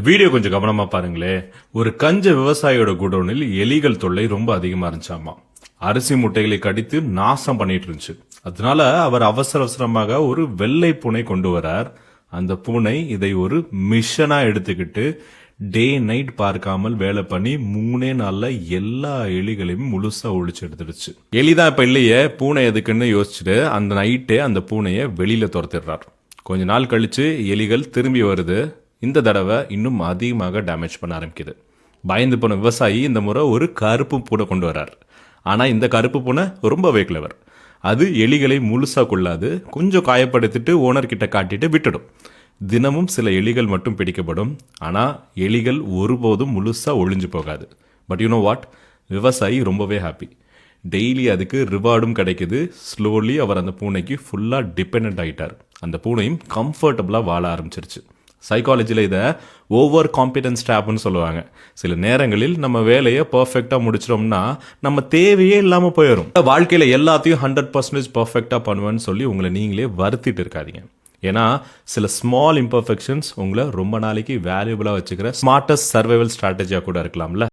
Video கொஞ்சம் கவனமா பாருங்களே. ஒரு கஞ்ச விவசாயியோட குடோனில் எலிகள் தொல்லை ரொம்ப அதிகமா இருந்துச்சாமா. அரிசி முட்டைகளை கடித்து நாசம் பண்ணிட்டு இருந்துச்சு. அதனால அவர் அவசர அவசரமாக ஒரு வெள்ளை பூனை கொண்டு வரார். அந்த பூனை இதை ஒரு மிஷனா எடுத்துக்கிட்டு டே நைட் பார்க்காமல் வேலை பண்ணி 3 நாள்ல எல்லா எலிகளையும் முழுசா ஒழிச்சு எடுத்துடுச்சு. எலிதான் இப்ப இல்லையே, பூனை எதுக்குன்னு யோசிச்சுட்டு அந்த நைட்டே அந்த பூனையை வெளியில துரத்திடுறார். கொஞ்ச நாள் கழிச்சு எலிகள் திரும்பி வருது. இந்த தடவை இன்னும் அதிகமாக டேமேஜ் பண்ண ஆரம்பிக்குது. பயந்து போன விவசாயி இந்த முறை ஒரு கருப்பு பூனை கொண்டு வர்றார். ஆனால் இந்த கருப்பு பூனை ரொம்பவே கிளவர். அது எலிகளை முழுசா கொள்ளாது, கொஞ்சம் காயப்படுத்திட்டு ஓனர் கிட்ட காட்டிட்டு விட்டுடும். தினமும் சில எலிகள் மட்டும் பிடிக்கப்படும். ஆனால் எலிகள் ஒருபோதும் முழுசா ஒழிஞ்சு போகாது. பட் யூ நோ வாட், விவசாயி ரொம்பவே ஹாப்பி. டெய்லி அதுக்கு ரிவார்டும் கிடைக்குது. ஸ்லோலி அவர் அந்த பூனைக்கு ஃபுல்லாக டிபெண்ட் ஆகிட்டார். அந்த பூனையும் கம்ஃபர்டபுளாக வாழ ஆரம்பிச்சிருச்சு. சைக்காலஜியில் இதை ஓவர் காம்பிடன்ஸ் ட்ராப்னு சொல்லுவாங்க. சில நேரங்களில் நம்ம வேலையை பர்ஃபெக்டாக முடிச்சிட்டோம்னா நம்ம தேவையே இல்லாமல் போயிடும். வாழ்க்கையில் எல்லாத்தையும் 100% பர்ஃபெக்டாக பண்ணுவேன்னு சொல்லி உங்களை நீங்களே வருத்திட்டு இருக்காதீங்க. ஏன்னா சில ஸ்மால் இம்பர்ஃபெக்ஷன்ஸ் உங்களை ரொம்ப நாளைக்கு வேல்யூபிளாக வச்சுக்கிற ஸ்மார்ட்டஸ்ட் சர்வைவல் ஸ்ட்ராட்டஜியாக கூட இருக்கலாம்ல.